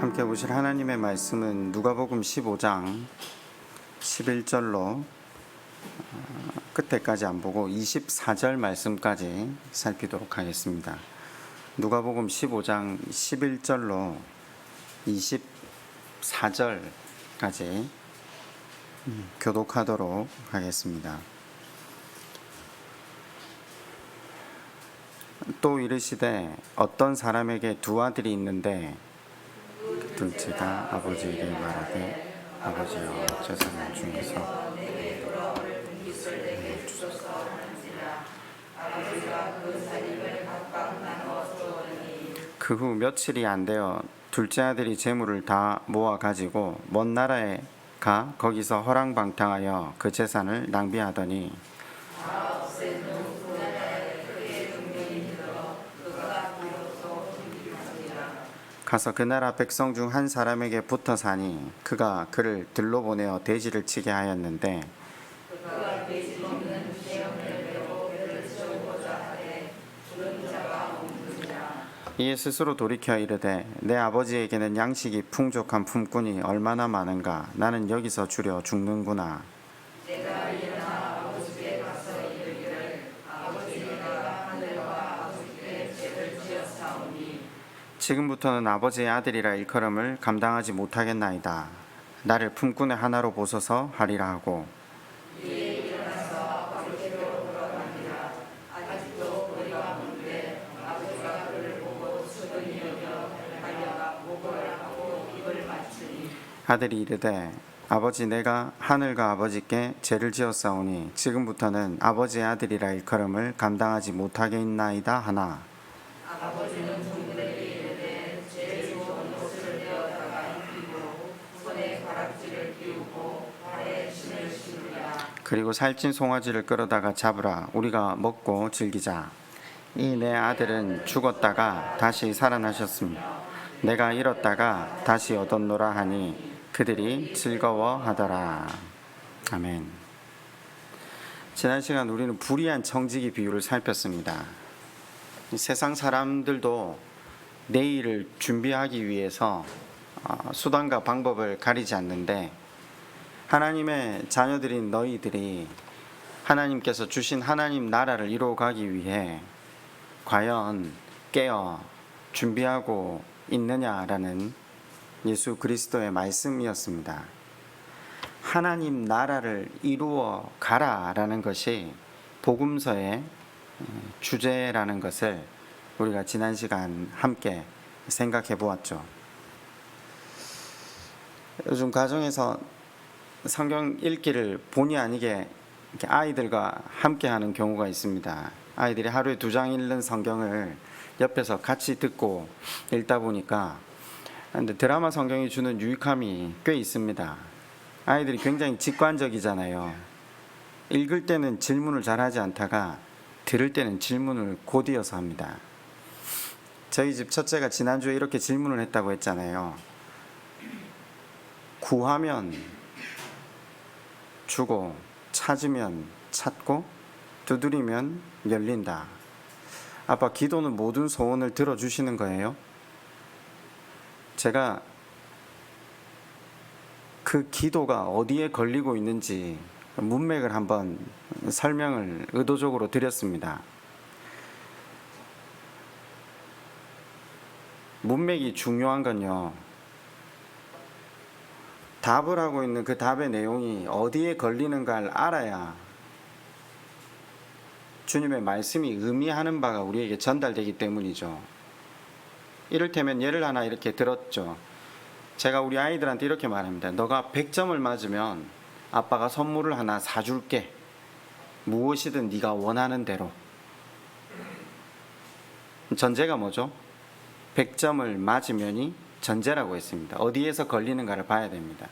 함께 보실 하나님의 말씀은 누가복음 15장 11절로 끝에까지 안 보고 24절 말씀까지 살피도록 하겠습니다. 누가복음 15장 11절로 24절까지 교독하도록 하겠습니다. 또 이르시되 어떤 사람에게 두 아들이 있는데 둘째가 아버지에게 말하되 아버지여 저 사람 중에서 그 후 며칠이 안 되어 둘째 아들이 재물을 다 모아 가지고 먼 나라에 가 거기서 허랑방탕하여 그 재산을 낭비하더니 가서 그 나라 백성 중 한 사람에게 붙어 사니 그가 그를 들로 보내어 돼지를 치게 하였는데 이에 스스로 돌이켜 이르되 내 아버지에게는 양식이 풍족한 품꾼이 얼마나 많은가 나는 여기서 주려 죽는구나. 지금부터는 아버지의 아들이라 일컬음을 감당하지 못하겠나이다. 나를 품꾼의 하나로 보소서 하리라 하고 아들이 이르되 아버지 내가 하늘과 아버지께 죄를 지었사오니 지금부터는 아버지의 아들이라 일컬음을 감당하지 못하겠나이다 하나 그리고 살찐 송아지를 끌어다가 잡으라 우리가 먹고 즐기자. 이 내 아들은 죽었다가 다시 살아나셨습니다. 내가 잃었다가 다시 얻었노라 하니 그들이 즐거워하더라. 아멘. 지난 시간 우리는 불의한 청지기 비유를 살폈습니다. 세상 사람들도 내일을 준비하기 위해서 수단과 방법을 가리지 않는데 하나님의 자녀들인 너희들이 하나님께서 주신 하나님 나라를 이루어가기 위해 과연 깨어 준비하고 있느냐라는 예수 그리스도의 말씀이었습니다. 하나님 나라를 이루어 가라라는 것이 복음서의 주제라는 것을 우리가 지난 시간 함께 생각해 보았죠. 요즘 가정에서 성경 읽기를 본의 아니게 이렇게 아이들과 함께 하는 경우가 있습니다. 아이들이 하루에 2장 읽는 성경을 옆에서 같이 듣고 읽다 보니까 근데 드라마 성경이 주는 유익함이 꽤 있습니다. 아이들이 굉장히 직관적이잖아요. 읽을 때는 질문을 잘 하지 않다가 들을 때는 질문을 곧이어서 합니다. 저희 집 첫째가 지난주에 이렇게 질문을 했다고 했잖아요. 구하면 주고 찾으면 찾고 두드리면 열린다. 아빠 기도는 모든 소원을 들어주시는 거예요? 제가 그 기도가 어디에 걸리고 있는지 문맥을 한번 설명을 의도적으로 드렸습니다. 문맥이 중요한 건요. 답을 하고 있는 그 답의 내용이 어디에 걸리는가를 알아야 주님의 말씀이 의미하는 바가 우리에게 전달되기 때문이죠. 이를테면 예를 하나 이렇게 들었죠. 제가 우리 아이들한테 이렇게 말합니다. 너가 100점을 맞으면 아빠가 선물을 하나 사줄게. 무엇이든 네가 원하는 대로. 전제가 뭐죠? 100점을 맞으면이 전제라고 했습니다. 어디에서 걸리는가를 봐야 됩니다.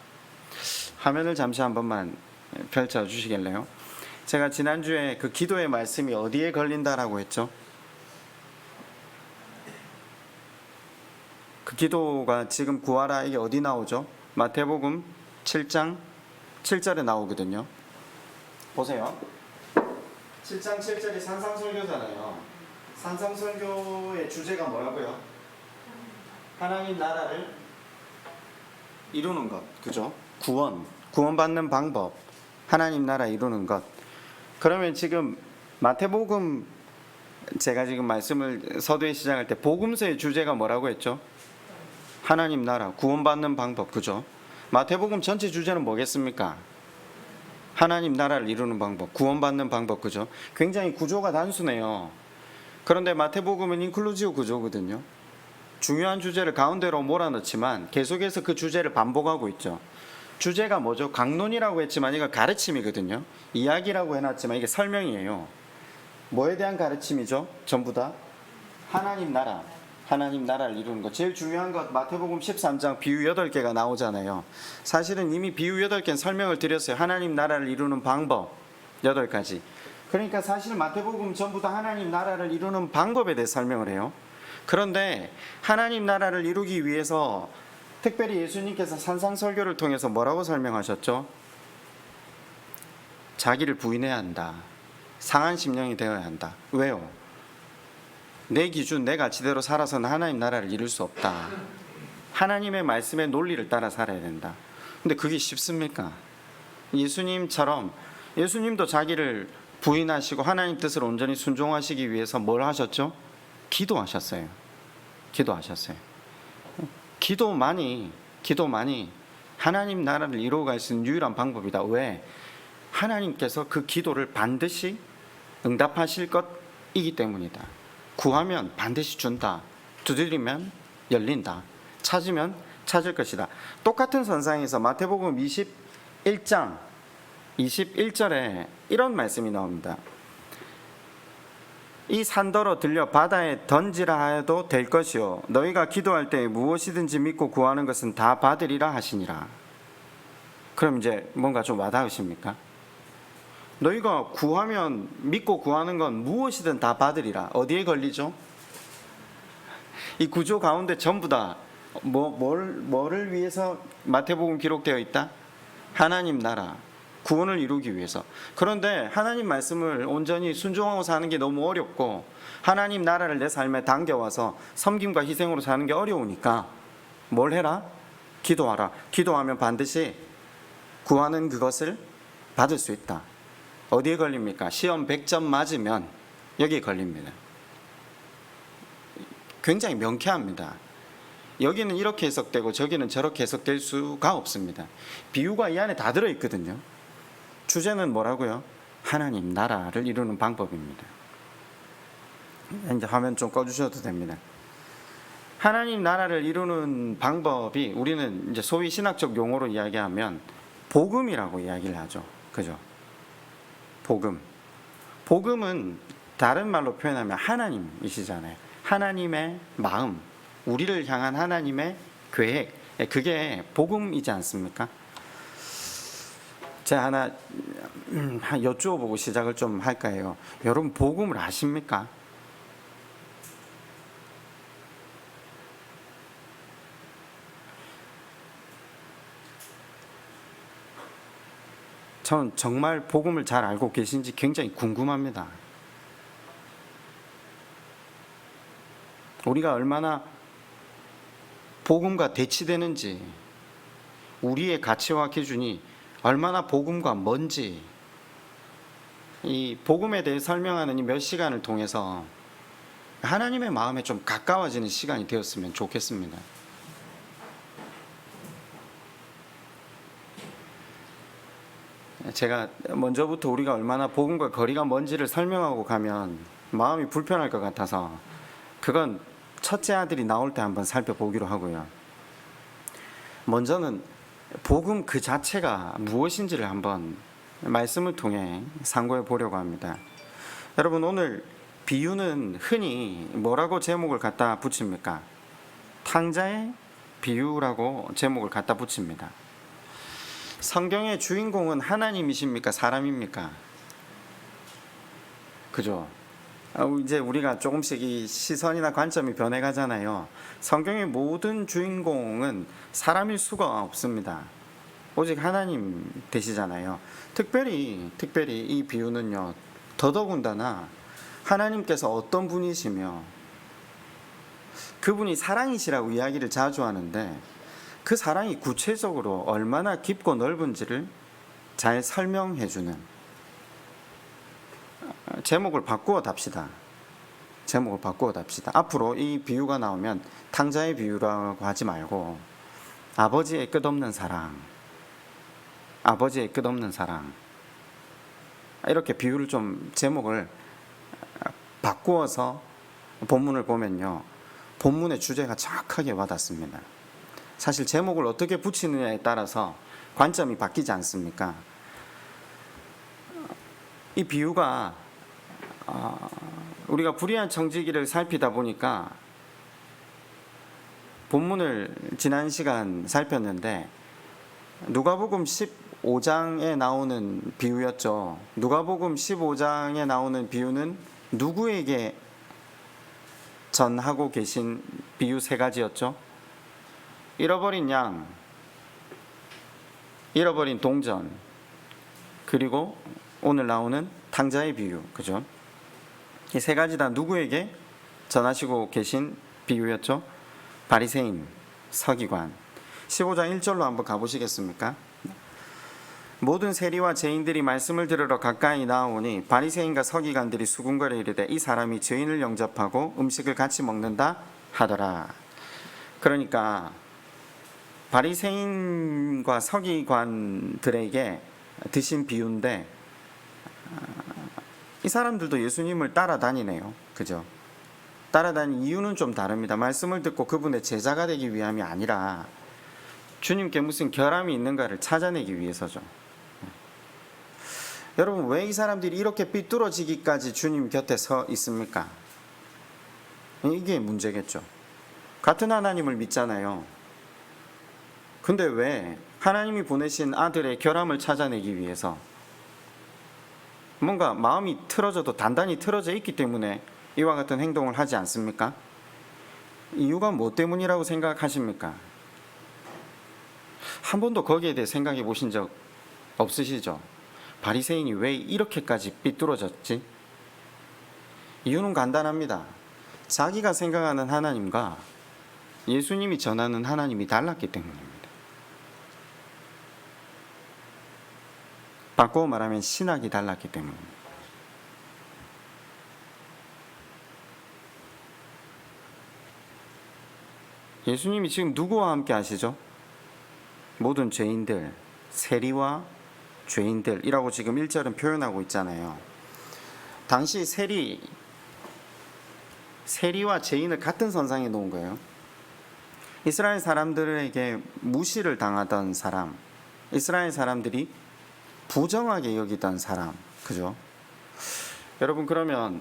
화면을 잠시 한 번만 펼쳐 주시겠나요? 제가 지난주에 그 기도의 말씀이 어디에 걸린다라고 했죠? 그 기도가 지금 구하라 이게 어디 나오죠? 마태복음 7장 7절에 나오거든요. 보세요. 7장 7절이 산상설교잖아요. 산상설교의 주제가 뭐라고요? 하나님 나라를 이루는 것, 그죠? 구원받는 방법, 하나님 나라 이루는 것. 그러면 지금 마태복음, 제가 지금 말씀을 서두에 시작할 때 복음서의 주제가 뭐라고 했죠? 하나님 나라, 구원받는 방법, 그죠? 마태복음 전체 주제는 뭐겠습니까? 하나님 나라를 이루는 방법, 구원받는 방법, 그죠? 굉장히 구조가 단순해요. 그런데 마태복음은 인클루지브 구조거든요. 중요한 주제를 가운데로 몰아넣지만 계속해서 그 주제를 반복하고 있죠. 주제가 뭐죠? 강론이라고 했지만 이거 가르침이거든요. 이야기라고 해놨지만 이게 설명이에요. 뭐에 대한 가르침이죠? 전부 다 하나님 나라, 하나님 나라를 이루는 것. 제일 중요한 것 마태복음 13장 비유 8개가 나오잖아요. 사실은 이미 비유 8개는 설명을 드렸어요. 하나님 나라를 이루는 방법 8가지. 그러니까 사실 마태복음 전부 다 하나님 나라를 이루는 방법에 대해 설명을 해요. 그런데 하나님 나라를 이루기 위해서 특별히 예수님께서 산상설교를 통해서 뭐라고 설명하셨죠? 자기를 부인해야 한다. 상한 심령이 되어야 한다. 왜요? 내 기준, 내 가치대로 살아서는 하나님 나라를 이룰 수 없다. 하나님의 말씀의 논리를 따라 살아야 된다. 근데 그게 쉽습니까? 예수님처럼 예수님도 자기를 부인하시고 하나님 뜻을 온전히 순종하시기 위해서 뭘 하셨죠? 기도하셨어요. 기도만이 하나님 나라를 이루어갈 수 있는 유일한 방법이다. 왜? 하나님께서 그 기도를 반드시 응답하실 것이기 때문이다. 구하면 반드시 준다. 두드리면 열린다. 찾으면 찾을 것이다. 똑같은 선상에서 마태복음 21장 21절에 이런 말씀이 나옵니다. 이 산더러 들려 바다에 던지라 하여도 될 것이요 너희가 기도할 때 무엇이든지 믿고 구하는 것은 다 받으리라 하시니라. 그럼 이제 뭔가 좀 와닿으십니까? 너희가 구하면 믿고 구하는 건 무엇이든 다 받으리라. 어디에 걸리죠? 이 구조 가운데 전부 다 뭐를 위해서 마태복음 기록되어 있다? 하나님 나라 구원을 이루기 위해서. 그런데 하나님 말씀을 온전히 순종하고 사는 게 너무 어렵고 하나님 나라를 내 삶에 당겨와서 섬김과 희생으로 사는 게 어려우니까 뭘 해라? 기도하라. 기도하면 반드시 구하는 그것을 받을 수 있다. 어디에 걸립니까? 시험 100점 맞으면 여기에 걸립니다. 굉장히 명쾌합니다. 여기는 이렇게 해석되고 저기는 저렇게 해석될 수가 없습니다. 비유가 이 안에 다 들어있거든요. 주제는 뭐라고요? 하나님 나라를 이루는 방법입니다. 이제 화면 좀 꺼주셔도 됩니다. 하나님 나라를 이루는 방법이 우리는 이제 소위 신학적 용어로 이야기하면 복음이라고 이야기를 하죠. 그죠? 복음은 다른 말로 표현하면 하나님이시잖아요. 하나님의 마음, 우리를 향한 하나님의 계획, 그게 복음이지 않습니까? 제가 하나 여쭈어보고 시작을 좀 할까 해요. 여러분 복음을 아십니까? 전 정말 복음을 잘 알고 계신지 굉장히 궁금합니다. 우리가 얼마나 복음과 대치되는지, 우리의 가치와 기준이 얼마나 복음과 뭔지, 이 복음에 대해 설명하는 이 몇 시간을 통해서 하나님의 마음에 좀 가까워지는 시간이 되었으면 좋겠습니다. 제가 먼저부터 우리가 얼마나 복음과 거리가 먼지를 설명하고 가면 마음이 불편할 것 같아서 그건 첫째 아들이 나올 때 한번 살펴보기로 하고요. 먼저는 복음 그 자체가 무엇인지를 한번 말씀을 통해 상고해 보려고 합니다. 여러분 오늘 비유는 흔히 뭐라고 제목을 갖다 붙입니까? 탕자의 비유라고 제목을 갖다 붙입니다. 성경의 주인공은 하나님이십니까? 사람입니까? 그죠? 이제 우리가 조금씩 이 시선이나 관점이 변해가잖아요. 성경의 모든 주인공은 사람일 수가 없습니다. 오직 하나님 되시잖아요. 특별히 이 비유는요, 더더군다나 하나님께서 어떤 분이시며 그분이 사랑이시라고 이야기를 자주 하는데 그 사랑이 구체적으로 얼마나 깊고 넓은지를 잘 설명해주는, 제목을 바꾸어 답시다. 제목을 바꾸어 답시다. 앞으로 이 비유가 나오면 탕자의 비유라고 하지 말고 아버지의 끝없는 사랑, 아버지의 끝없는 사랑, 이렇게 비유를 좀 제목을 바꾸어서 본문을 보면요, 본문의 주제가 정확하게 와닿습니다. 사실 제목을 어떻게 붙이느냐에 따라서 관점이 바뀌지 않습니까? 이 비유가 우리가 불의한 청지기를 살피다 보니까 본문을 지난 시간 살폈는데 누가복음 15장에 나오는 비유였죠. 누가복음 15장에 나오는 비유는 누구에게 전하고 계신 비유 세 가지였죠. 잃어버린 양, 잃어버린 동전, 그리고 오늘 나오는 탕자의 비유, 그죠? 이 세 가지 다 누구에게 전하시고 계신 비유였죠? 바리새인, 서기관. 15장 1절로 한번 가보시겠습니까? 모든 세리와 죄인들이 말씀을 들으러 가까이 나오니 바리새인과 서기관들이 수군거려 이르되 이 사람이 죄인을 영접하고 음식을 같이 먹는다 하더라. 그러니까 바리새인과 서기관들에게 드신 비유인데 이 사람들도 예수님을 따라다니네요. 그죠? 따라다니는 이유는 좀 다릅니다. 말씀을 듣고 그분의 제자가 되기 위함이 아니라 주님께 무슨 결함이 있는가를 찾아내기 위해서죠. 여러분, 왜 이 사람들이 이렇게 삐뚤어지기까지 주님 곁에 서 있습니까? 이게 문제겠죠. 같은 하나님을 믿잖아요. 근데 왜 하나님이 보내신 아들의 결함을 찾아내기 위해서 뭔가 마음이 틀어져도 단단히 틀어져 있기 때문에 이와 같은 행동을 하지 않습니까? 이유가 뭐 때문이라고 생각하십니까? 한 번도 거기에 대해 생각해 보신 적 없으시죠? 바리새인이 왜 이렇게까지 삐뚤어졌지? 이유는 간단합니다. 자기가 생각하는 하나님과 예수님이 전하는 하나님이 달랐기 때문입니다. 바꾸어 말하면 신학이 달랐기 때문입니다. 예수님이 지금 누구와 함께 하시죠? 모든 죄인들, 세리와 죄인들이라고 지금 1절은 표현하고 있잖아요. 당시 세리와 죄인을 같은 선상에 놓은 거예요. 이스라엘 사람들에게 무시를 당하던 사람, 이스라엘 사람들이 부정하게 여기던 사람, 그죠? 여러분, 그러면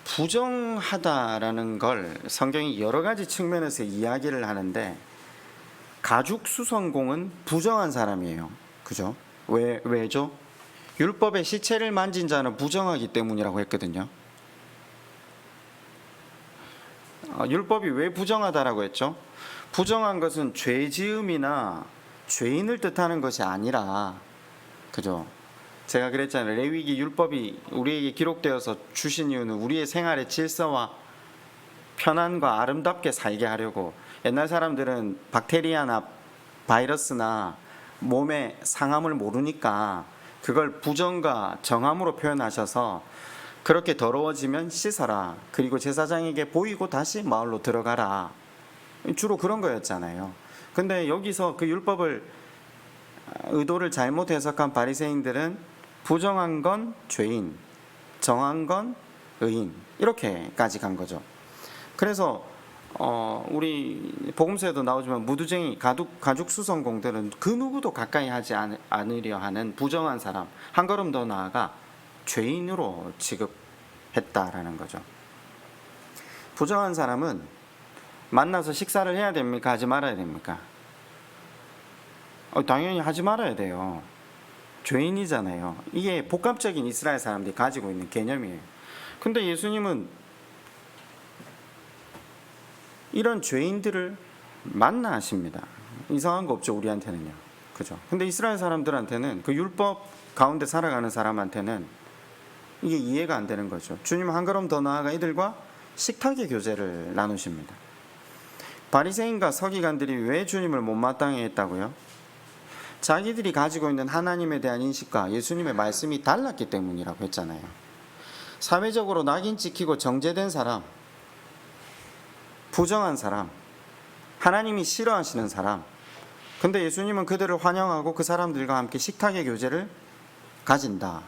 부정하다라는 걸 성경이 여러 가지 측면에서 이야기를 하는데 가죽수성공은 부정한 사람이에요. 그죠? 왜죠? 율법의 시체를 만진 자는 부정하기 때문이라고 했거든요. 율법이 왜 부정하다라고 했죠? 부정한 것은 죄지음이나 죄인을 뜻하는 것이 아니라, 그죠? 제가 그랬잖아요. 레위기 율법이 우리에게 기록되어서 주신 이유는 우리의 생활의 질서와 편안과 아름답게 살게 하려고. 옛날 사람들은 박테리아나 바이러스나 몸의 상함을 모르니까 그걸 부정과 정함으로 표현하셔서 그렇게 더러워지면 씻어라. 그리고 제사장에게 보이고 다시 마을로 들어가라. 주로 그런 거였잖아요. 근데 여기서 그 율법을 의도를 잘못 해석한 바리새인들은 부정한 건 죄인, 정한 건 의인, 이렇게까지 간 거죠. 그래서 우리 복음서에도 나오지만 무두쟁이, 가죽수성공들은 그 누구도 가까이 하지 않으려 하는 부정한 사람, 한 걸음 더 나아가 죄인으로 취급했다라는 거죠. 부정한 사람은 만나서 식사를 해야 됩니까? 하지 말아야 됩니까? 당연히 하지 말아야 돼요. 죄인이잖아요. 이게 복합적인 이스라엘 사람들이 가지고 있는 개념이에요. 근데 예수님은 이런 죄인들을 만나 하십니다. 이상한 거 없죠, 우리한테는요. 그죠? 근데 이스라엘 사람들한테는, 그 율법 가운데 살아가는 사람한테는 이게 이해가 안 되는 거죠. 주님 한 걸음 더 나아가 이들과 식탁의 교제를 나누십니다. 바리새인과 서기관들이 왜 주님을 못마땅해 했다고요? 자기들이 가지고 있는 하나님에 대한 인식과 예수님의 말씀이 달랐기 때문이라고 했잖아요. 사회적으로 낙인 찍히고 정죄된 사람, 부정한 사람, 하나님이 싫어하시는 사람, 근데 예수님은 그들을 환영하고 그 사람들과 함께 식탁의 교제를 가진다.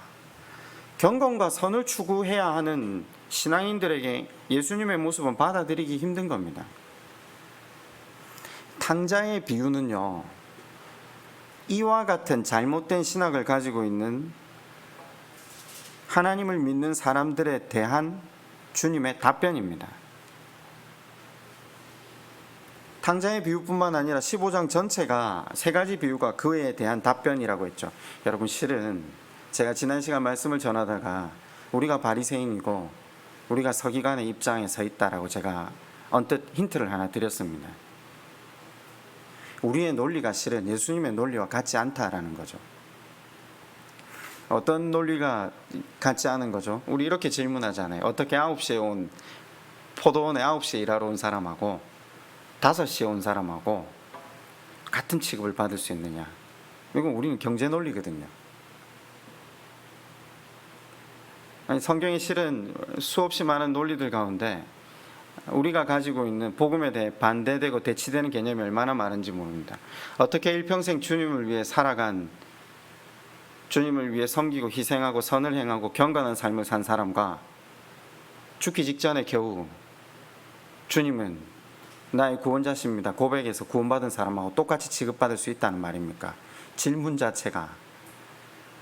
경건과 선을 추구해야 하는 신앙인들에게 예수님의 모습은 받아들이기 힘든 겁니다. 탕자의 비유는요, 이와 같은 잘못된 신학을 가지고 있는 하나님을 믿는 사람들에 대한 주님의 답변입니다. 탕자의 비유뿐만 아니라 15장 전체가 세 가지 비유가 그에 대한 답변이라고 했죠. 여러분, 실은 제가 지난 시간 말씀을 전하다가 우리가 바리새인이고 우리가 서기관의 입장에 서 있다라고 제가 언뜻 힌트를 하나 드렸습니다. 우리의 논리가 실은 예수님의 논리와 같지 않다라는 거죠. 어떤 논리가 같지 않은 거죠? 우리 이렇게 질문하잖아요. 어떻게 9시에 온 포도원에 9시에 일하러 온 사람하고 5시에 온 사람하고 같은 취급을 받을 수 있느냐? 이건 우리는 경제 논리거든요. 아니, 성경에 실은 수없이 많은 논리들 가운데 우리가 가지고 있는 복음에 대해 반대되고 대치되는 개념이 얼마나 많은지 모릅니다. 어떻게 일평생 주님을 위해 살아간, 주님을 위해 섬기고 희생하고 선을 행하고 경건한 삶을 산 사람과 죽기 직전에 겨우 주님은 나의 구원자십니다 고백해서 구원받은 사람하고 똑같이 취급받을 수 있다는 말입니까? 질문 자체가,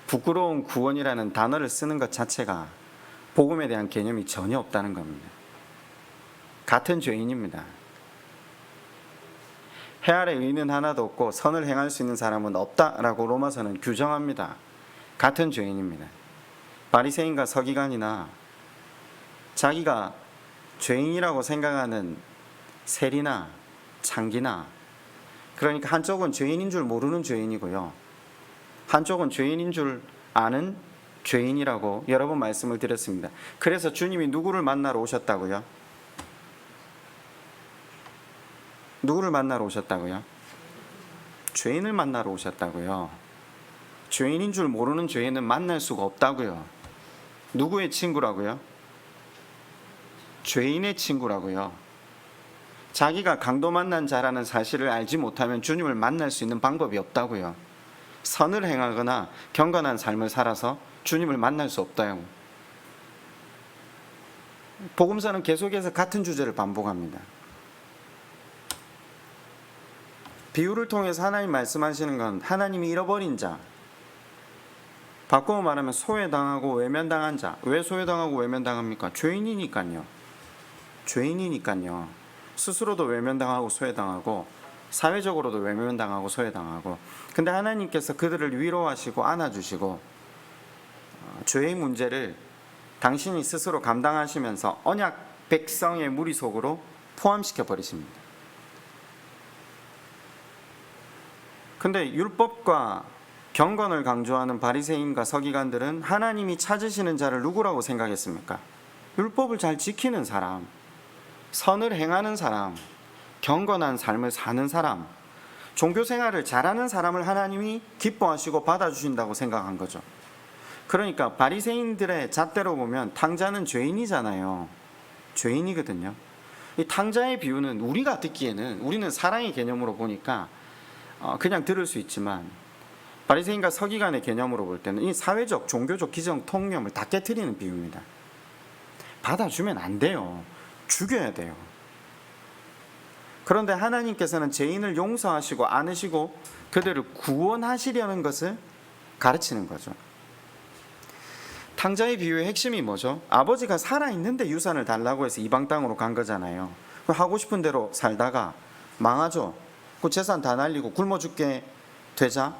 부끄러운 구원이라는 단어를 쓰는 것 자체가 복음에 대한 개념이 전혀 없다는 겁니다. 같은 죄인입니다. 해 아래 의인은 하나도 없고 선을 행할 수 있는 사람은 없다라고 로마서는 규정합니다. 같은 죄인입니다. 바리새인과 서기관이나 자기가 죄인이라고 생각하는 세리나 창기나, 그러니까 한쪽은 죄인인 줄 모르는 죄인이고요, 한쪽은 죄인인 줄 아는 죄인이라고 여러 번 말씀을 드렸습니다. 그래서 주님이 누구를 만나러 오셨다고요? 누구를 만나러 오셨다고요? 죄인을 만나러 오셨다고요. 죄인인 줄 모르는 죄인은 만날 수가 없다고요. 누구의 친구라고요? 죄인의 친구라고요. 자기가 강도 만난 자라는 사실을 알지 못하면 주님을 만날 수 있는 방법이 없다고요. 선을 행하거나 경건한 삶을 살아서 주님을 만날 수 없다요. 복음서는 계속해서 같은 주제를 반복합니다. 비유를 통해서 하나님 말씀하시는 건 하나님이 잃어버린 자, 바꾸어 말하면 소외당하고 외면당한 자. 왜 소외당하고 외면당합니까? 죄인이니까요. 죄인이니까요. 스스로도 외면당하고 소외당하고 사회적으로도 외면당하고 소외당하고, 근데 하나님께서 그들을 위로하시고 안아주시고 죄의 문제를 당신이 스스로 감당하시면서 언약 백성의 무리 속으로 포함시켜 버리십니다. 근데 율법과 경건을 강조하는 바리새인과 서기관들은 하나님이 찾으시는 자를 누구라고 생각했습니까? 율법을 잘 지키는 사람, 선을 행하는 사람, 경건한 삶을 사는 사람, 종교생활을 잘하는 사람을 하나님이 기뻐하시고 받아주신다고 생각한 거죠. 그러니까 바리새인들의 잣대로 보면 탕자는 죄인이잖아요. 죄인이거든요. 이 탕자의 비유는 우리가 듣기에는, 우리는 사랑의 개념으로 보니까 그냥 들을 수 있지만, 바리새인과 서기관의 개념으로 볼 때는 이 사회적, 종교적 기정 통념을 다 깨트리는 비유입니다. 받아주면 안 돼요. 죽여야 돼요. 그런데 하나님께서는 죄인을 용서하시고 안으시고 그들을 구원하시려는 것을 가르치는 거죠. 탕자의 비유의 핵심이 뭐죠? 아버지가 살아있는데 유산을 달라고 해서 이방 땅으로 간 거잖아요. 하고 싶은 대로 살다가 망하죠. 그 재산 다 날리고 굶어 죽게 되자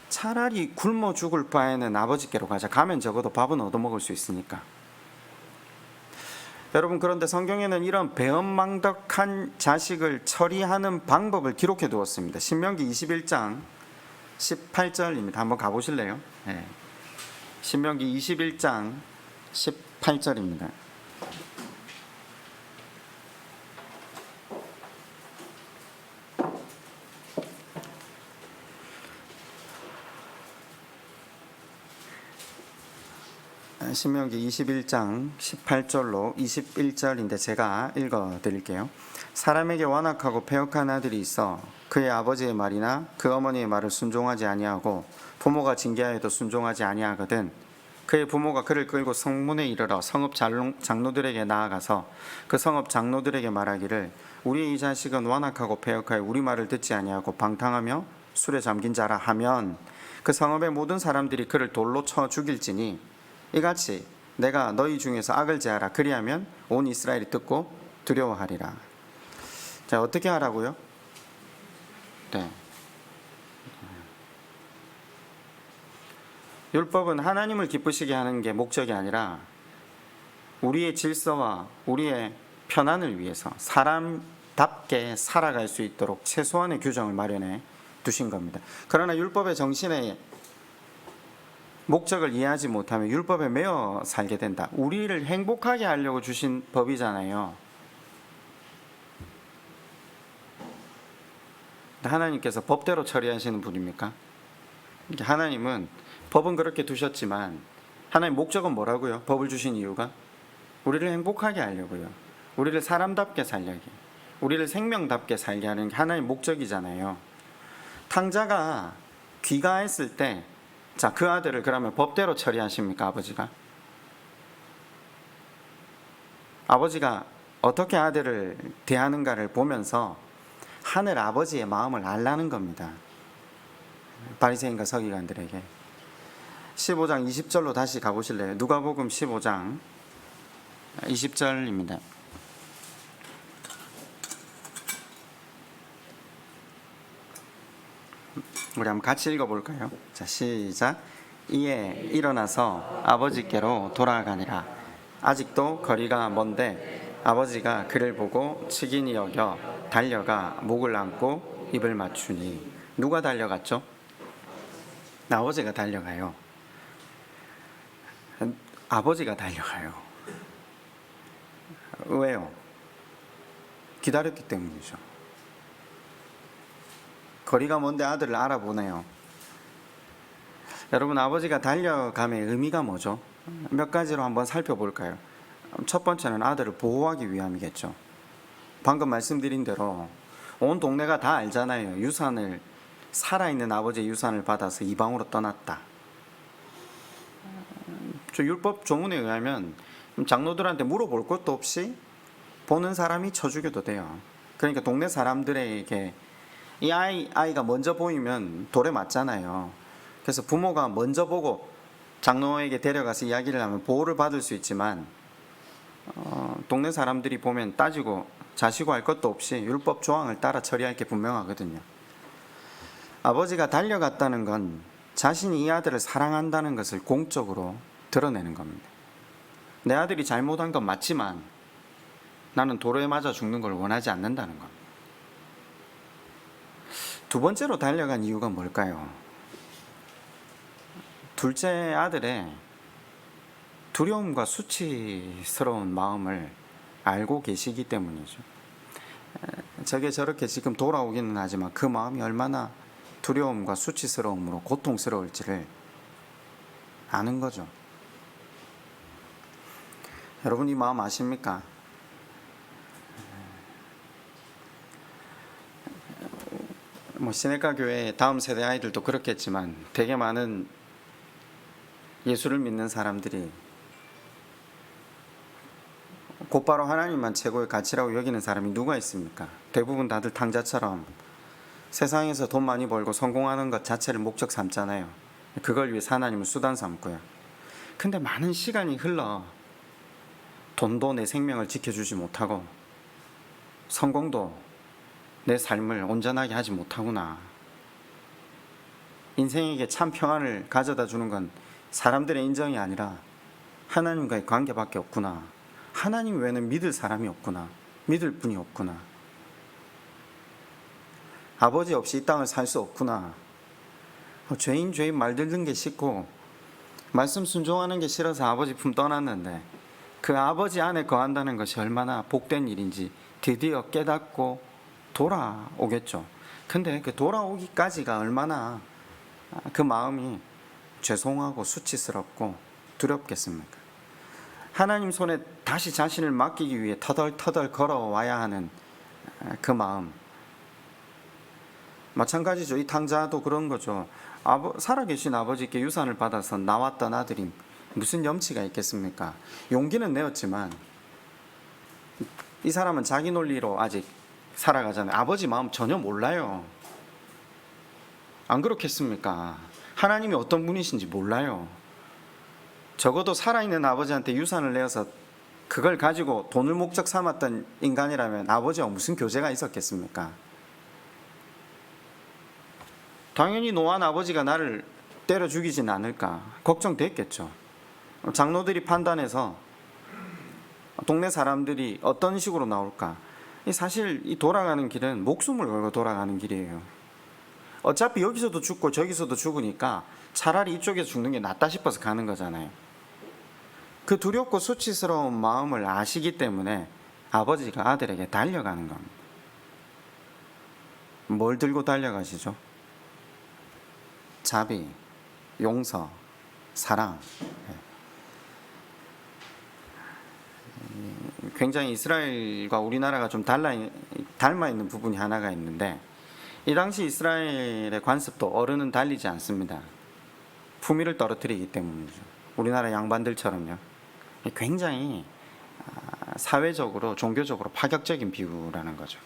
차라리 굶어 죽을 바에는 아버지께로 가자. 가면 적어도 밥은 얻어먹을 수 있으니까. 여러분, 그런데 성경에는 이런 배은망덕한 자식을 처리하는 방법을 기록해 두었습니다. 신명기 21장 18절입니다. 한번 가보실래요? 네. 신명기 21장 18절입니다. 신명기 21장 18절로 21절인데 제가 읽어 드릴게요. 사람에게 완악하고 패역한 아들이 있어 그의 아버지의 말이나 그 어머니의 말을 순종하지 아니하고 부모가 징계하여도 순종하지 아니하거든 그의 부모가 그를 끌고 성문에 이르러 성읍 장로들에게 나아가서 그 성읍 장로들에게 말하기를 우리의 이 자식은 완악하고 패역하여 우리 말을 듣지 아니하고 방탕하며 술에 잠긴 자라 하면 그 성읍의 모든 사람들이 그를 돌로 쳐 죽일지니 이같이 내가 너희 중에서 악을 제하라 그리하면 온 이스라엘이 듣고 두려워하리라. 자, 어떻게 하라고요? 네. 율법은 하나님을 기쁘시게 하는 게 목적이 아니라 우리의 질서와 우리의 편안을 위해서 사람답게 살아갈 수 있도록 최소한의 규정을 마련해 두신 겁니다. 그러나 율법의 정신에 목적을 이해하지 못하면 율법에 매여 살게 된다. 우리를 행복하게 하려고 주신 법이잖아요. 하나님께서 법대로 처리하시는 분입니까? 하나님은 법은 그렇게 두셨지만 하나님 목적은 뭐라고요? 법을 주신 이유가 우리를 행복하게 하려고요. 우리를 사람답게 살려게, 우리를 생명답게 살게 하는 게 하나님 목적이잖아요. 탕자가 귀가했을 때 자, 그 아들을 그러면 법대로 처리하십니까? 아버지가 어떻게 아들을 대하는가를 보면서 하늘 아버지의 마음을 알라는 겁니다. 바리새인과 서기관들에게. 15장 20절로 다시 가보실래요? 누가복음 15장 20절입니다. 우리 한번 같이 읽어볼까요? 자, 시작. 이에 일어나서 아버지께로 돌아가니라. 아직도 거리가 먼데 아버지가 그를 보고 측은히 여겨 달려가 목을 안고 입을 맞추니. 누가 달려갔죠? 아버지가 달려가요. 아버지가 달려가요. 왜요? 기다렸기 때문이죠. 거리가 먼데 아들을 알아보네요. 여러분, 아버지가 달려감의 의미가 뭐죠? 몇 가지로 한번 살펴볼까요? 첫 번째는 아들을 보호하기 위함이겠죠. 방금 말씀드린 대로 온 동네가 다 알잖아요. 살아있는 아버지의 유산을 받아서 이방으로 떠났다. 저 율법 조문에 의하면 장로들한테 물어볼 것도 없이 보는 사람이 쳐 죽여도 돼요. 그러니까 동네 사람들에게 이 아이가 먼저 보이면 돌에 맞잖아요. 그래서 부모가 먼저 보고 장로에게 데려가서 이야기를 하면 보호를 받을 수 있지만 동네 사람들이 보면 따지고 자시고 할 것도 없이 율법 조항을 따라 처리할 게 분명하거든요. 아버지가 달려갔다는 건 자신이 이 아들을 사랑한다는 것을 공적으로 드러내는 겁니다. 내 아들이 잘못한 건 맞지만 나는 도로에 맞아 죽는 걸 원하지 않는다는 겁니다. 두 번째로 달려간 이유가 뭘까요? 둘째 아들의 두려움과 수치스러운 마음을 알고 계시기 때문이죠. 저게 저렇게 지금 돌아오기는 하지만 그 마음이 얼마나 두려움과 수치스러움으로 고통스러울지를 아는 거죠. 여러분, 이 마음 아십니까? 시내가 교회 다음 세대 아이들도 그렇겠지만 되게 많은 예수를 믿는 사람들이 곧바로 하나님만 최고의 가치라고 여기는 사람이 누가 있습니까? 대부분 다들 탕자처럼 세상에서 돈 많이 벌고 성공하는 것 자체를 목적 삼잖아요. 그걸 위해서 하나님을 수단 삼고요. 근데 많은 시간이 흘러 돈도 내 생명을 지켜주지 못하고 성공도 내 삶을 온전하게 하지 못하구나. 인생에게 참 평안을 가져다 주는 건 사람들의 인정이 아니라 하나님과의 관계밖에 없구나. 하나님 외에는 믿을 사람이 없구나. 믿을 분이 없구나. 아버지 없이 이 땅을 살 수 없구나. 죄인 말 듣는 게 싫고 말씀 순종하는 게 싫어서 아버지 품 떠났는데 그 아버지 안에 거한다는 것이 얼마나 복된 일인지 드디어 깨닫고 돌아오겠죠. 근데 그 돌아오기까지가 얼마나 그 마음이 죄송하고 수치스럽고 두렵겠습니까? 하나님 손에 다시 자신을 맡기기 위해 터덜터덜 걸어와야 하는 그 마음. 마찬가지죠. 이 탕자도 그런 거죠. 살아계신 아버지께 유산을 받아서 나왔던 아들이 무슨 염치가 있겠습니까? 용기는 내었지만 이 사람은 자기 논리로 아직 살아가잖아요. 아버지 마음 전혀 몰라요. 안 그렇겠습니까? 하나님이 어떤 분이신지 몰라요. 적어도 살아있는 아버지한테 유산을 내어서 그걸 가지고 돈을 목적 삼았던 인간이라면 아버지와 무슨 교제가 있었겠습니까? 당연히 노한 아버지가 나를 때려 죽이진 않을까 걱정됐겠죠. 장로들이 판단해서 동네 사람들이 어떤 식으로 나올까. 사실 이 돌아가는 길은 목숨을 걸고 돌아가는 길이에요. 어차피 여기서도 죽고 저기서도 죽으니까 차라리 이쪽에서 죽는 게 낫다 싶어서 가는 거잖아요. 그 두렵고 수치스러운 마음을 아시기 때문에 아버지가 아들에게 달려가는 겁니다. 뭘 들고 달려가시죠? 자비, 용서, 사랑. 굉장히 이스라엘과 우리나라가 좀 닮아 있는 부분이 하나가 있는데, 이 당시 이스라엘의 관습도 어른은 달리지 않습니다. 품위를 떨어뜨리기 때문이죠. 우리나라 양반들처럼요. 굉장히 사회적으로 종교적으로 파격적인 비유라는 거죠.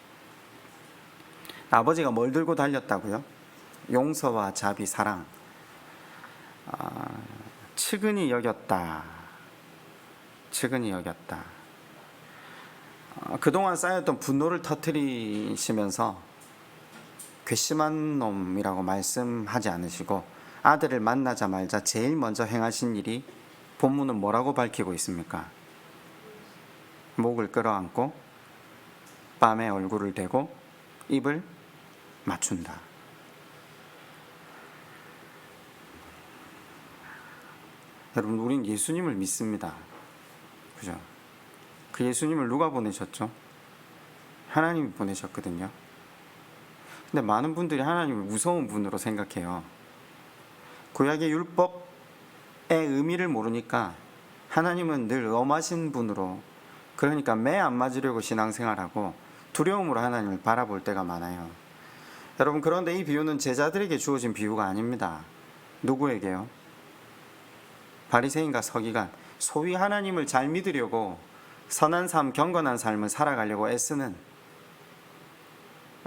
아버지가 뭘 들고 달렸다고요? 용서와 자비, 사랑. 측은히 여겼다. 측은히 여겼다. 그동안 쌓였던 분노를 터뜨리시면서 괘씸한 놈이라고 말씀하지 않으시고 아들을 만나자마자 제일 먼저 행하신 일이 본문은 뭐라고 밝히고 있습니까? 목을 끌어안고 뺨에 얼굴을 대고 입을 맞춘다. 여러분, 우린 예수님을 믿습니다. 그죠? 그 예수님을 누가 보내셨죠? 하나님이 보내셨거든요. 근데 많은 분들이 하나님을 무서운 분으로 생각해요. 구약의 율법의 의미를 모르니까 하나님은 늘 엄하신 분으로, 그러니까 매 안 맞으려고 신앙생활하고 두려움으로 하나님을 바라볼 때가 많아요. 여러분, 그런데 이 비유는 제자들에게 주어진 비유가 아닙니다. 누구에게요? 바리새인과 서기관, 소위 하나님을 잘 믿으려고 선한 삶, 경건한 삶을 살아가려고 애쓰는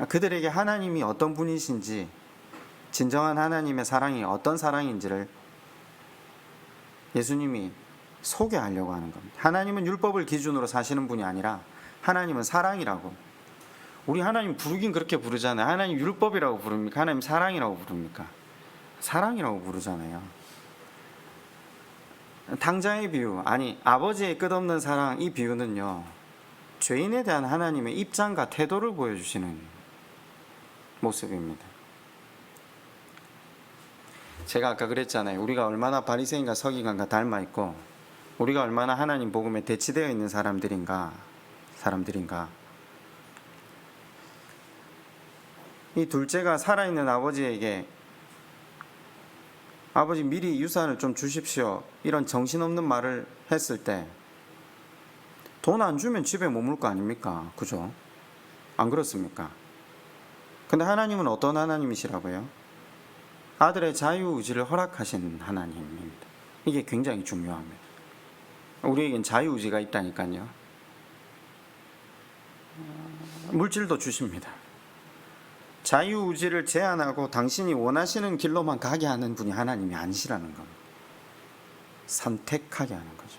그들에게 하나님이 어떤 분이신지, 진정한 하나님의 사랑이 어떤 사랑인지를 예수님이 소개하려고 하는 겁니다. 하나님은 율법을 기준으로 사시는 분이 아니라 하나님은 사랑이라고. 우리 하나님 부르긴 그렇게 부르잖아요. 하나님 율법이라고 부릅니까? 하나님 사랑이라고 부릅니까? 사랑이라고 부르잖아요. 탕자의 비유, 아니 아버지의 끝없는 사랑, 이 비유는요, 죄인에 대한 하나님의 입장과 태도를 보여주시는 모습입니다. 제가 아까 그랬잖아요. 우리가 얼마나 바리새인과 서기관과 닮아 있고 우리가 얼마나 하나님 복음에 대치되어 있는 사람들인가. 이 둘째가 살아있는 아버지에게 아버지 미리 유산을 좀 주십시오, 이런 정신없는 말을 했을 때 돈 안 주면 집에 머물 거 아닙니까? 그죠? 안 그렇습니까? 근데 하나님은 어떤 하나님이시라고요? 아들의 자유의지를 허락하신 하나님입니다. 이게 굉장히 중요합니다. 우리에겐 자유의지가 있다니까요. 물질도 주십니다. 자유의지를 제한하고 당신이 원하시는 길로만 가게 하는 분이 하나님이 아니시라는 겁니다. 선택하게 하는 거죠.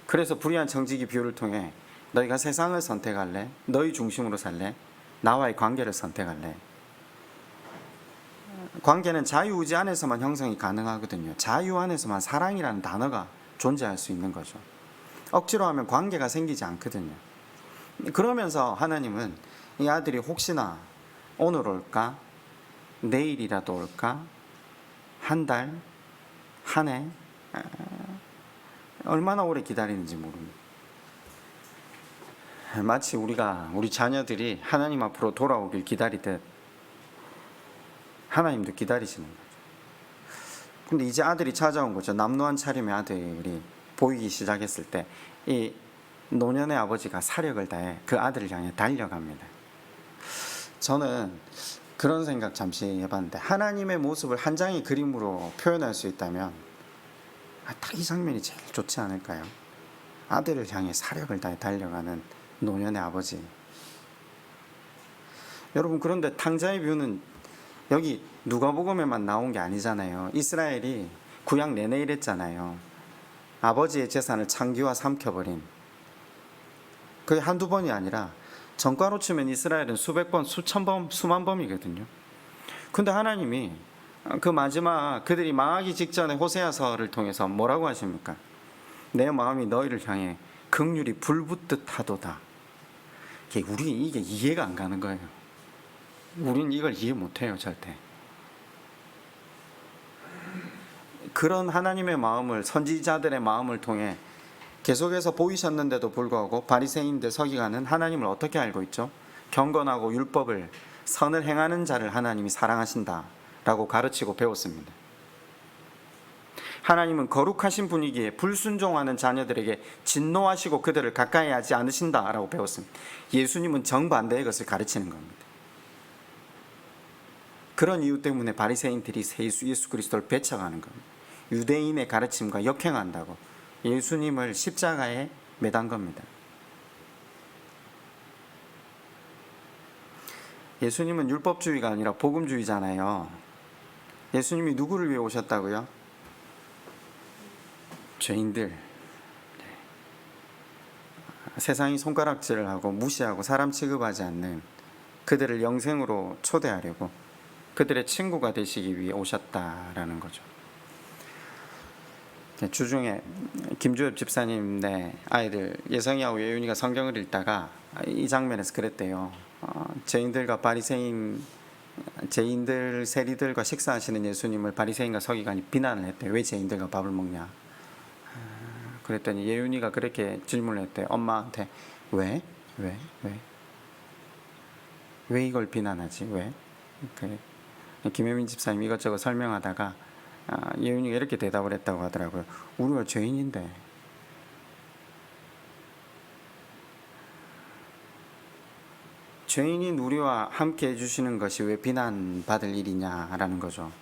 그래서 불의한 청지기 비유를 통해 너희가 세상을 선택할래? 너희 중심으로 살래? 나와의 관계를 선택할래? 관계는 자유의지 안에서만 형성이 가능하거든요. 자유 안에서만 사랑이라는 단어가 존재할 수 있는 거죠. 억지로 하면 관계가 생기지 않거든요. 그러면서 하나님은 이 아들이 혹시나 오늘 올까? 내일이라도 올까? 한 달? 한 해? 얼마나 오래 기다리는지 모릅니다. 마치 우리 자녀들이 하나님 앞으로 돌아오길 기다리듯 하나님도 기다리시는 거죠. 근데 이제 아들이 찾아온 거죠. 남노한 차림의 아들이 보이기 시작했을 때 이 노년의 아버지가 사력을 다해 그 아들을 향해 달려갑니다. 저는 그런 생각 잠시 해봤는데, 하나님의 모습을 한 장의 그림으로 표현할 수 있다면 딱 이 장면이 제일 좋지 않을까요? 아들을 향해 사력을 다해 달려가는 노년의 아버지. 여러분, 그런데 탕자의 뷰는 여기 누가복음에만 나온 게 아니잖아요. 이스라엘이 구약 내내 이랬잖아요. 아버지의 재산을 창기와 삼켜버린, 그게 한두 번이 아니라 전과로 치면 이스라엘은 수백 번, 수천 번, 수만 번이거든요. 근데 하나님이 그 마지막 그들이 망하기 직전에 호세아서를 통해서 뭐라고 하십니까? 내 마음이 너희를 향해 긍휼이 불붙듯 하도다. 우리 이게 이해가 안 가는 거예요. 우리는 이걸 이해 못해요, 절대. 그런 하나님의 마음을, 선지자들의 마음을 통해 계속해서 보이셨는데도 불구하고 바리새인들 서기관은 하나님을 어떻게 알고 있죠? 경건하고 율법을, 선을 행하는 자를 하나님이 사랑하신다라고 가르치고 배웠습니다. 하나님은 거룩하신 분이기에 불순종하는 자녀들에게 진노하시고 그들을 가까이 하지 않으신다라고 배웠습니다. 예수님은 정반대의 것을 가르치는 겁니다. 그런 이유 때문에 바리새인들이 예수 그리스도를 배척하는 겁니다. 유대인의 가르침과 역행한다고 예수님을 십자가에 매단 겁니다. 예수님은 율법주의가 아니라 복음주의잖아요. 예수님이 누구를 위해 오셨다고요? 죄인들, 세상이 손가락질을 하고 무시하고 사람 취급하지 않는 그들을 영생으로 초대하려고, 그들의 친구가 되시기 위해 오셨다라는 거죠. 주중에 김주엽 집사님네 아이들 예성이하고 예윤이가 성경을 읽다가 이 장면에서 그랬대요. 죄인들과 바리새인, 죄인들 세리들과 식사하시는 예수님을 바리새인과 서기관이 비난을 했대요. 왜 죄인들과 밥을 먹냐? 그랬더니 예윤이가 그렇게 질문을 했대요. 엄마한테 왜 이걸 비난하지? 왜? 김혜민 집사님 이것저것 설명하다가 예윤이가 이렇게 대답을 했다고 하더라고요. 우리가 죄인인데 죄인인 우리와 함께 해주시는 것이 왜 비난받을 일이냐라는 거죠.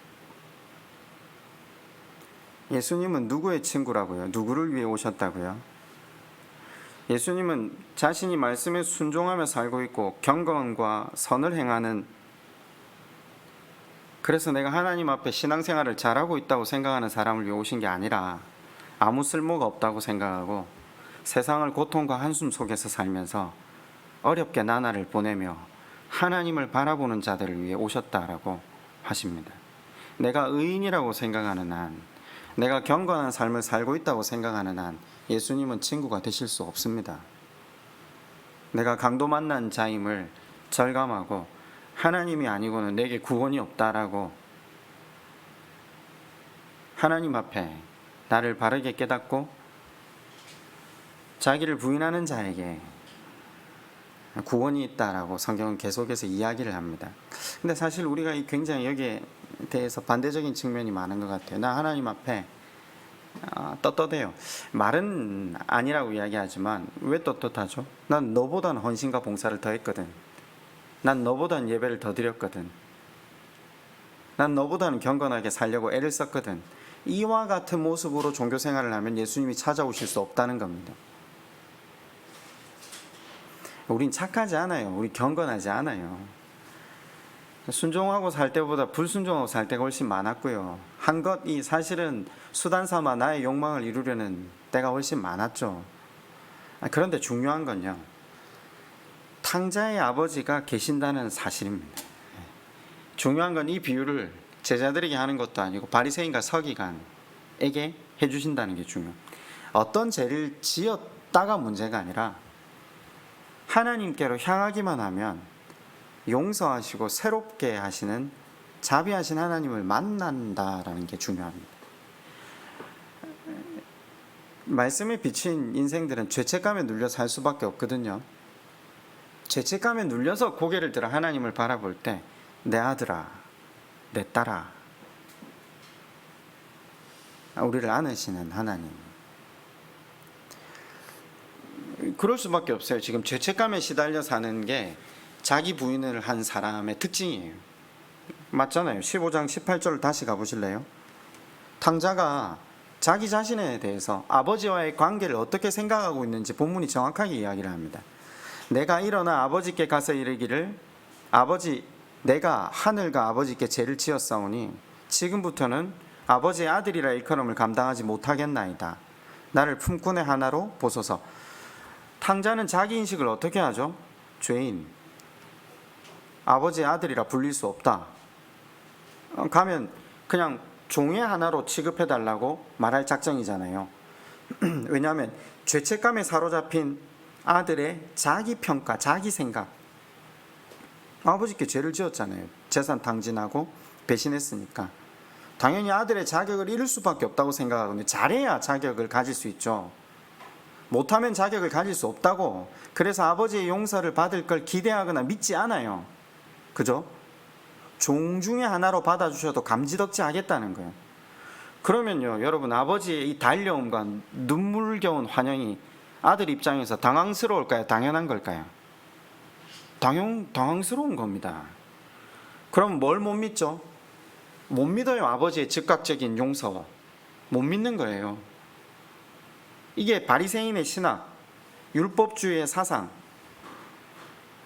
예수님은 누구의 친구라고요? 누구를 위해 오셨다고요? 예수님은 자신이 말씀에 순종하며 살고 있고 경건과 선을 행하는, 그래서 내가 하나님 앞에 신앙생활을 잘하고 있다고 생각하는 사람을 위해 오신 게 아니라 아무 쓸모가 없다고 생각하고 세상을 고통과 한숨 속에서 살면서 어렵게 나날을 보내며 하나님을 바라보는 자들을 위해 오셨다라고 하십니다. 내가 의인이라고 생각하는 한, 내가 경건한 삶을 살고 있다고 생각하는 한 예수님은 친구가 되실 수 없습니다. 내가 강도 만난 자임을 절감하고 하나님이 아니고는 내게 구원이 없다라고 하나님 앞에 나를 바르게 깨닫고 자기를 부인하는 자에게 구원이 있다라고 성경은 계속해서 이야기를 합니다. 근데 사실 우리가 굉장히 여기에 대해서 반대적인 측면이 많은 것 같아요. 나 하나님 앞에 떳떳해요. 말은 아니라고 이야기하지만 왜 떳떳하죠? 난 너보다는 헌신과 봉사를 더 했거든. 난 너보다는 예배를 더 드렸거든. 난 너보다는 경건하게 살려고 애를 썼거든. 이와 같은 모습으로 종교생활을 하면 예수님이 찾아오실 수 없다는 겁니다. 우린 착하지 않아요. 우리 경건하지 않아요. 순종하고 살 때보다 불순종하고 살 때가 훨씬 많았고요. 한 것이 사실은 수단 삼아 나의 욕망을 이루려는 때가 훨씬 많았죠. 그런데 중요한 건요, 탕자의 아버지가 계신다는 사실입니다. 중요한 건 이 비유를 제자들에게 하는 것도 아니고 바리새인과 서기관에게 해주신다는 게 중요해요. 어떤 죄를 지었다가 문제가 아니라 하나님께로 향하기만 하면 용서하시고 새롭게 하시는 자비하신 하나님을 만난다라는 게 중요합니다. 말씀에 비친 인생들은 죄책감에 눌려 살 수밖에 없거든요. 죄책감에 눌려서 고개를 들어 하나님을 바라볼 때 내 아들아, 내 딸아, 우리를 안으시는 하나님, 그럴 수밖에 없어요. 지금 죄책감에 시달려 사는 게 자기 부인을 한 사람의 특징이에요. 맞잖아요. 15장 18절을 다시 가보실래요? 탕자가 자기 자신에 대해서 아버지와의 관계를 어떻게 생각하고 있는지 본문이 정확하게 이야기를 합니다. 내가 일어나 아버지께 가서 이르기를 아버지 내가 하늘과 아버지께 죄를 지었사오니 지금부터는 아버지의 아들이라 일컬음을 감당하지 못하겠나이다. 나를 품꾼의 하나로 보소서. 탕자는 자기 인식을 어떻게 하죠? 죄인, 아버지의 아들이라 불릴 수 없다. 가면 그냥 종의 하나로 취급해달라고 말할 작정이잖아요. 왜냐하면 죄책감에 사로잡힌 아들의 자기 평가, 자기 생각. 아버지께 죄를 지었잖아요. 재산 탕진하고 배신했으니까. 당연히 아들의 자격을 잃을 수밖에 없다고 생각하거든요. 잘해야 자격을 가질 수 있죠. 못하면 자격을 가질 수 없다고. 그래서 아버지의 용서를 받을 걸 기대하거나 믿지 않아요. 그죠? 종 중에 하나로 받아주셔도 감지덕지 하겠다는 거예요. 그러면요, 여러분, 아버지의 이 달려움과 눈물겨운 환영이 아들 입장에서 당황스러울까요? 당연한 걸까요? 당황스러운 겁니다. 그럼 뭘 못 믿죠? 못 믿어요. 아버지의 즉각적인 용서 못 믿는 거예요. 이게 바리새인의 신학, 율법주의의 사상.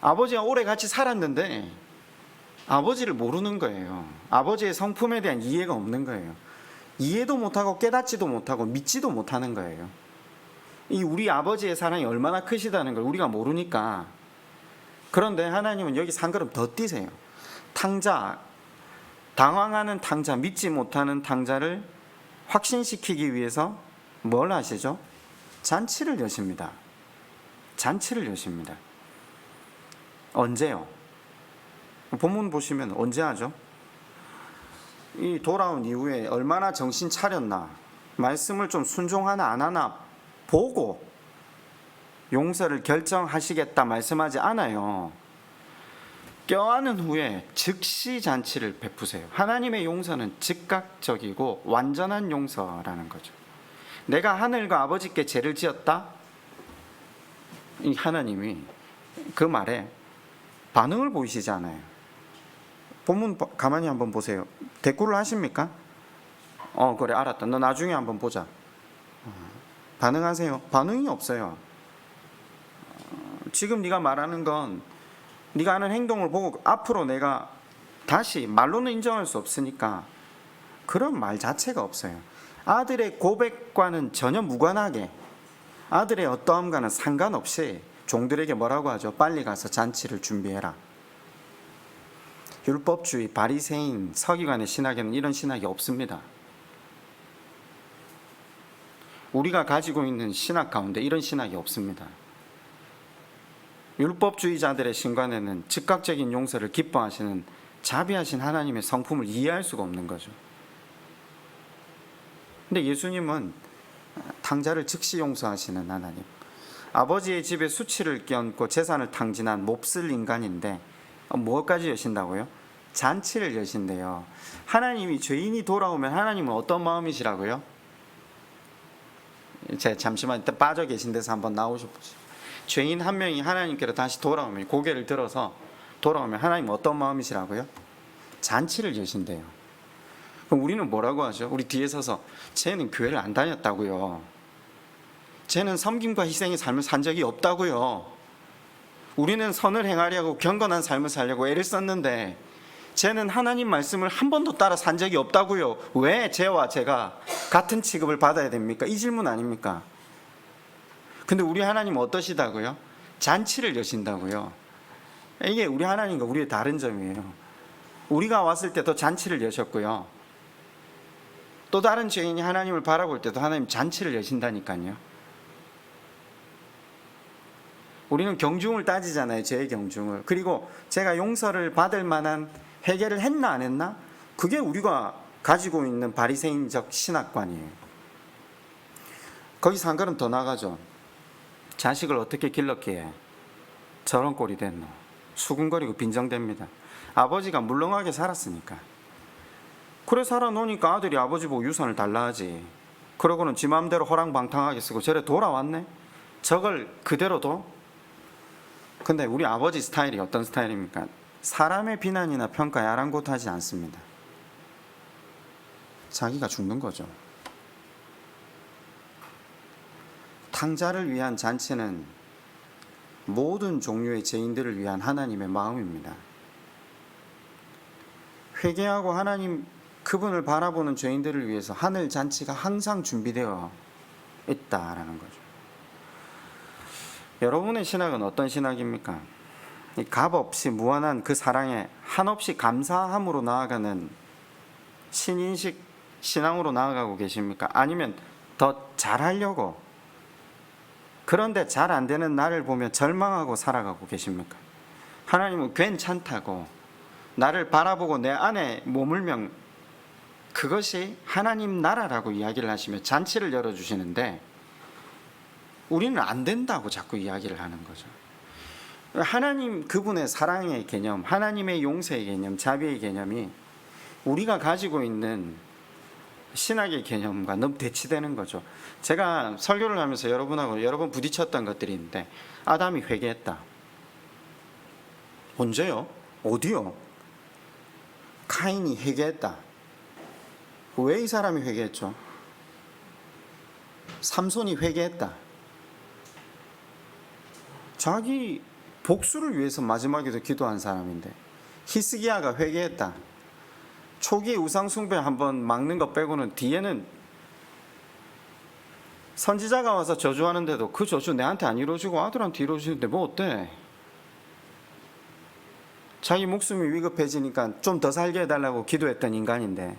아버지와 오래 같이 살았는데 아버지를 모르는 거예요. 아버지의 성품에 대한 이해가 없는 거예요. 이해도 못하고 깨닫지도 못하고 믿지도 못하는 거예요. 이 우리 아버지의 사랑이 얼마나 크시다는 걸 우리가 모르니까. 그런데 하나님은 여기서 한 걸음 더 뛰세요. 탕자, 당황하는 탕자, 믿지 못하는 탕자를 확신시키기 위해서 뭘 하시죠? 잔치를 여십니다. 잔치를 여십니다. 언제요? 본문 보시면 언제 하죠? 이 돌아온 이후에 얼마나 정신 차렸나, 말씀을 좀 순종하나 안 하나 보고 용서를 결정하시겠다 말씀하지 않아요. 껴안은 후에 즉시 잔치를 베푸세요. 하나님의 용서는 즉각적이고 완전한 용서라는 거죠. 내가 하늘과 아버지께 죄를 지었다? 이 하나님이 그 말에 반응을 보이시지 않아요. 본문 가만히 한번 보세요. 대꾸를 하십니까? 그래 알았다. 너 나중에 한번 보자. 반응하세요. 반응이 없어요. 지금 네가 말하는 건 네가 하는 행동을 보고 앞으로 내가 다시 말로는 인정할 수 없으니까 그런 말 자체가 없어요. 아들의 고백과는 전혀 무관하게 아들의 어떠함과는 상관없이 종들에게 뭐라고 하죠? 빨리 가서 잔치를 준비해라. 율법주의, 바리새인, 서기관의 신학에는 이런 신학이 없습니다. 우리가 가지고 있는 신학 가운데 이런 신학이 없습니다. 율법주의자들의 신관에는 즉각적인 용서를 기뻐하시는 자비하신 하나님의 성품을 이해할 수가 없는 거죠. 근데 예수님은 탕자를 즉시 용서하시는 하나님, 아버지의 집에 수치를 껴안고 재산을 탕진한 몹쓸 인간인데 무엇까지 여신다고요? 잔치를 여신대요. 하나님이 죄인이 돌아오면 하나님은 어떤 마음이시라고요? 제가 잠시만 빠져 계신 데서 한번 나오셔보세요. 죄인 한 명이 하나님께로 다시 돌아오면, 고개를 들어서 돌아오면 하나님 어떤 마음이시라고요? 잔치를 여신대요. 그럼 우리는 뭐라고 하죠? 우리 뒤에 서서 쟤는 교회를 안 다녔다고요. 쟤는 섬김과 희생의 삶을 산 적이 없다고요. 우리는 선을 행하려고 경건한 삶을 살려고 애를 썼는데 쟤는 하나님 말씀을 한 번도 따라 산 적이 없다고요. 왜 쟤와 제가 같은 취급을 받아야 됩니까? 이 질문 아닙니까? 근데 우리 하나님은 어떠시다고요? 잔치를 여신다고요. 이게 우리 하나님과 우리의 다른 점이에요. 우리가 왔을 때도 잔치를 여셨고요. 또 다른 죄인이 하나님을 바라볼 때도 하나님 잔치를 여신다니까요. 우리는 경중을 따지잖아요. 죄의 경중을. 그리고 제가 용서를 받을 만한 해결을 했나 안 했나? 그게 우리가 가지고 있는 바리새인적 신학관이에요. 거기서 한 걸음 더 나가죠. 자식을 어떻게 길렀기에 저런 꼴이 됐노? 수군거리고 빈정댑니다. 아버지가 물렁하게 살았으니까. 그래 살아놓으니까 아들이 아버지 보고 유산을 달라 하지. 그러고는 지 마음대로 호랑방탕하게 쓰고 저래 돌아왔네. 저걸 그대로도. 근데 우리 아버지 스타일이 어떤 스타일입니까? 사람의 비난이나 평가에 아랑곳하지 않습니다. 자기가 죽는 거죠. 탕자를 위한 잔치는 모든 종류의 죄인들을 위한 하나님의 마음입니다. 회개하고 하나님 그분을 바라보는 죄인들을 위해서 하늘 잔치가 항상 준비되어 있다라는 거죠. 여러분의 신학은 어떤 신학입니까? 이 값없이 무한한 그 사랑에 한없이 감사함으로 나아가는 신인식 신앙으로 나아가고 계십니까? 아니면 더 잘하려고, 그런데 잘 안 되는 나를 보며 절망하고 살아가고 계십니까? 하나님은 괜찮다고 나를 바라보고 내 안에 머물면 그것이 하나님 나라라고 이야기를 하시며 잔치를 열어주시는데, 우리는 안 된다고 자꾸 이야기를 하는 거죠. 하나님 그분의 사랑의 개념, 하나님의 용서의 개념, 자비의 개념이 우리가 가지고 있는 신학의 개념과 너무 대치되는 거죠. 제가 설교를 하면서 여러분하고 여러 번 부딪혔던 것들이 있는데, 아담이 회개했다. 언제요? 어디요? 카인이 회개했다. 왜 이 사람이 회개했죠? 삼손이 회개했다. 자기 복수를 위해서 마지막에도 기도한 사람인데, 히스기야가 회개했다. 초기 우상 숭배 한번 막는 것 빼고는 뒤에는 선지자가 와서 저주하는데도 그 저주 내한테 안 이루어지고 아들한테 이루어지는데 뭐 어때? 자기 목숨이 위급해지니까 좀 더 살게 해달라고 기도했던 인간인데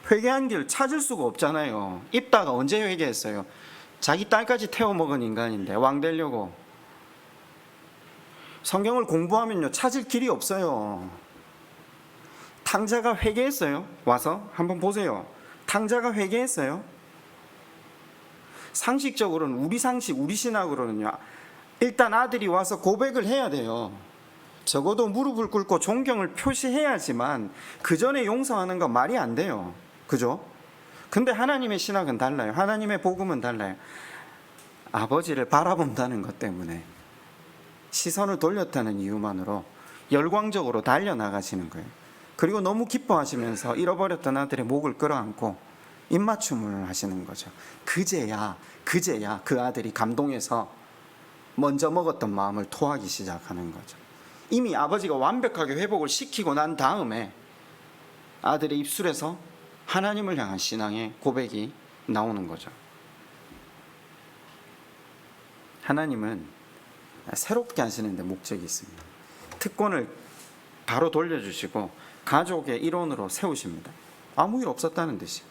회개한 길 찾을 수가 없잖아요. 입다가 언제 회개했어요? 자기 딸까지 태워 먹은 인간인데 왕 되려고. 성경을 공부하면요 찾을 길이 없어요. 탕자가 회개했어요. 와서 한번 보세요. 탕자가 회개했어요. 상식적으로는, 우리 상식, 우리 신학으로는요, 일단 아들이 와서 고백을 해야 돼요. 적어도 무릎을 꿇고 존경을 표시해야지만 그 전에 용서하는 건 말이 안 돼요. 그죠? 근데 하나님의 신학은 달라요. 하나님의 복음은 달라요. 아버지를 바라본다는 것 때문에, 시선을 돌렸다는 이유만으로 열광적으로 달려나가시는 거예요. 그리고 너무 기뻐하시면서 잃어버렸던 아들의 목을 끌어안고 입맞춤을 하시는 거죠. 그제야 그 아들이 감동해서 먼저 먹었던 마음을 토하기 시작하는 거죠. 이미 아버지가 완벽하게 회복을 시키고 난 다음에 아들의 입술에서 하나님을 향한 신앙의 고백이 나오는 거죠. 하나님은 새롭게 하시는 데 목적이 있습니다. 특권을 바로 돌려주시고 가족의 일원으로 세우십니다. 아무 일 없었다는 듯이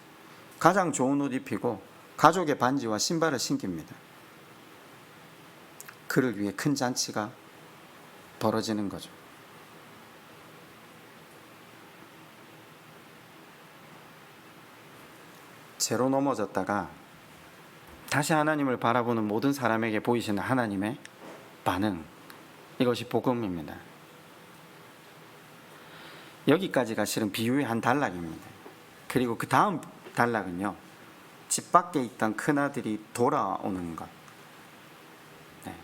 가장 좋은 옷 입히고 가족의 반지와 신발을 신깁니다. 그를 위해 큰 잔치가 벌어지는 거죠. 죄로 넘어졌다가 다시 하나님을 바라보는 모든 사람에게 보이시는 하나님의 반응, 이것이 복음입니다. 여기까지가 실은 비유의 한 단락입니다. 그리고 그 다음 단락은요, 집 밖에 있던 큰아들이 돌아오는 것. 네.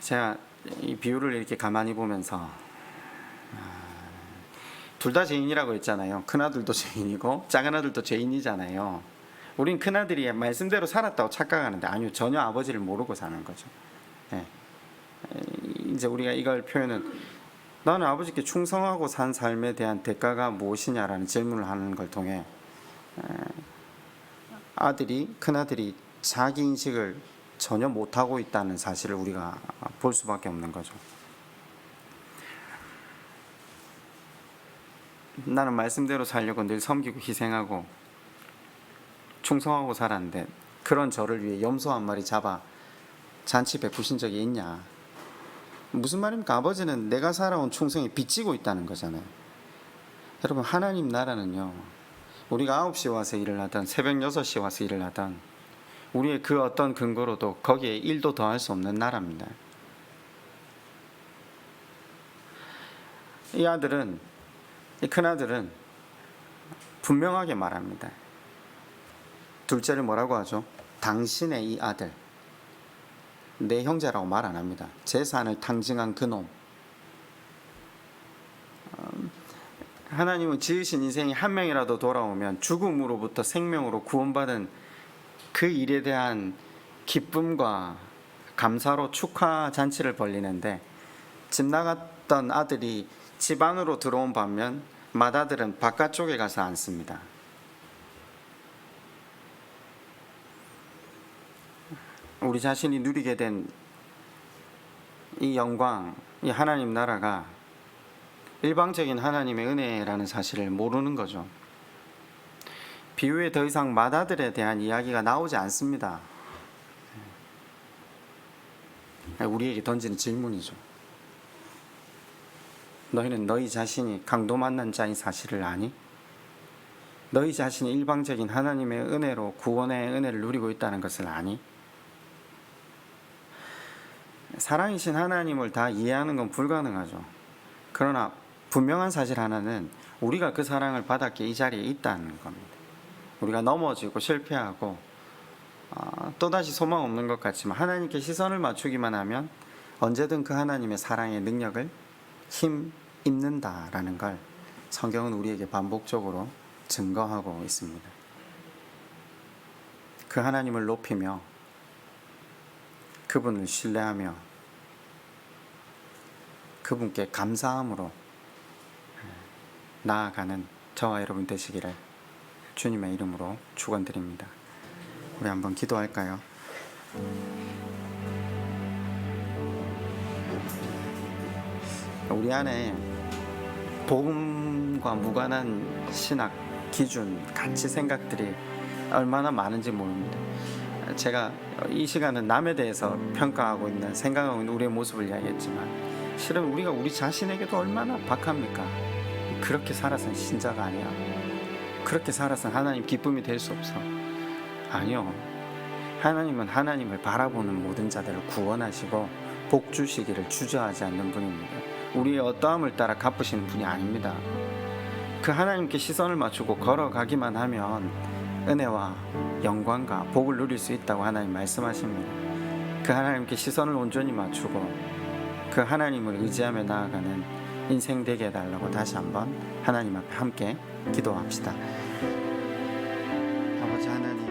제가 이 비유를 이렇게 가만히 보면서 둘 다 죄인이라고 했잖아요. 큰아들도 죄인이고 작은아들도 죄인이잖아요. 우린 큰아들이 말씀대로 살았다고 착각하는데 아니요, 전혀 아버지를 모르고 사는 거죠. 네. 이제 우리가 이걸 표현은, 나는 아버지께 충성하고 산 삶에 대한 대가가 무엇이냐라는 질문을 하는 걸 통해 큰아들이 자기 인식을 전혀 못하고 있다는 사실을 우리가 볼 수밖에 없는 거죠. 나는 말씀대로 살려고 늘 섬기고 희생하고 충성하고 살았는데 그런 저를 위해 염소 한 마리 잡아 잔치 베푸신 적이 있냐? 무슨 말입니까? 아버지는 내가 살아온 충성이 빚지고 있다는 거잖아요. 여러분, 하나님 나라는요, 우리가 9시에 와서 일을 하던 새벽 6시에 와서 일을 하던 우리의 그 어떤 근거로도 거기에 일도 더할 수 없는 나라입니다. 이 큰아들은 분명하게 말합니다. 둘째를 뭐라고 하죠? 당신의 이 아들. 내 형제라고 말 안 합니다. 재산을 탕징한 그놈. 하나님은 지으신 인생이 한 명이라도 돌아오면 죽음으로부터 생명으로 구원받은 그 일에 대한 기쁨과 감사로 축하 잔치를 벌리는데, 집 나갔던 아들이 집 안으로 들어온 반면 맏아들은 바깥쪽에 가서 앉습니다. 우리 자신이 누리게 된 이 영광, 이 하나님 나라가 일방적인 하나님의 은혜라는 사실을 모르는 거죠. 비유에 더 이상 맏아들에 대한 이야기가 나오지 않습니다. 우리에게 던지는 질문이죠. 너희는 너희 자신이 강도 만난 자인 사실을 아니? 너희 자신이 일방적인 하나님의 은혜로 구원의 은혜를 누리고 있다는 것을 아니? 사랑이신 하나님을 다 이해하는 건 불가능하죠. 그러나 분명한 사실 하나는 우리가 그 사랑을 받았기에 이 자리에 있다는 겁니다. 우리가 넘어지고 실패하고 또다시 소망 없는 것 같지만 하나님께 시선을 맞추기만 하면 언제든 그 하나님의 사랑의 능력을 힘입는다라는 걸 성경은 우리에게 반복적으로 증거하고 있습니다. 그 하나님을 높이며 그분을 신뢰하며 그분께 감사함으로 나아가는 저와 여러분 되시기를 주님의 이름으로 축원드립니다. 우리 한번 기도할까요? 우리 안에 복음과 무관한 신학 기준, 가치 생각들이 얼마나 많은지 모릅니다. 제가 이 시간은 남에 대해서 평가하고 있는, 생각하고 있는 우리의 모습을 이야기했지만 실은 우리가 우리 자신에게도 얼마나 박합니까? 그렇게 살아선 신자가 아니야. 그렇게 살아선 하나님 기쁨이 될 수 없어. 아니요. 하나님은 하나님을 바라보는 모든 자들을 구원하시고 복 주시기를 주저하지 않는 분입니다. 우리의 어떠함을 따라 갚으시는 분이 아닙니다. 그 하나님께 시선을 맞추고 걸어가기만 하면 은혜와 영광과 복을 누릴 수 있다고 하나님 말씀하십니다. 그 하나님께 시선을 온전히 맞추고 그 하나님을 의지하며 나아가는 인생 되게 해달라고 다시 한번 하나님 앞에 함께 기도합시다. 아버지 하나님,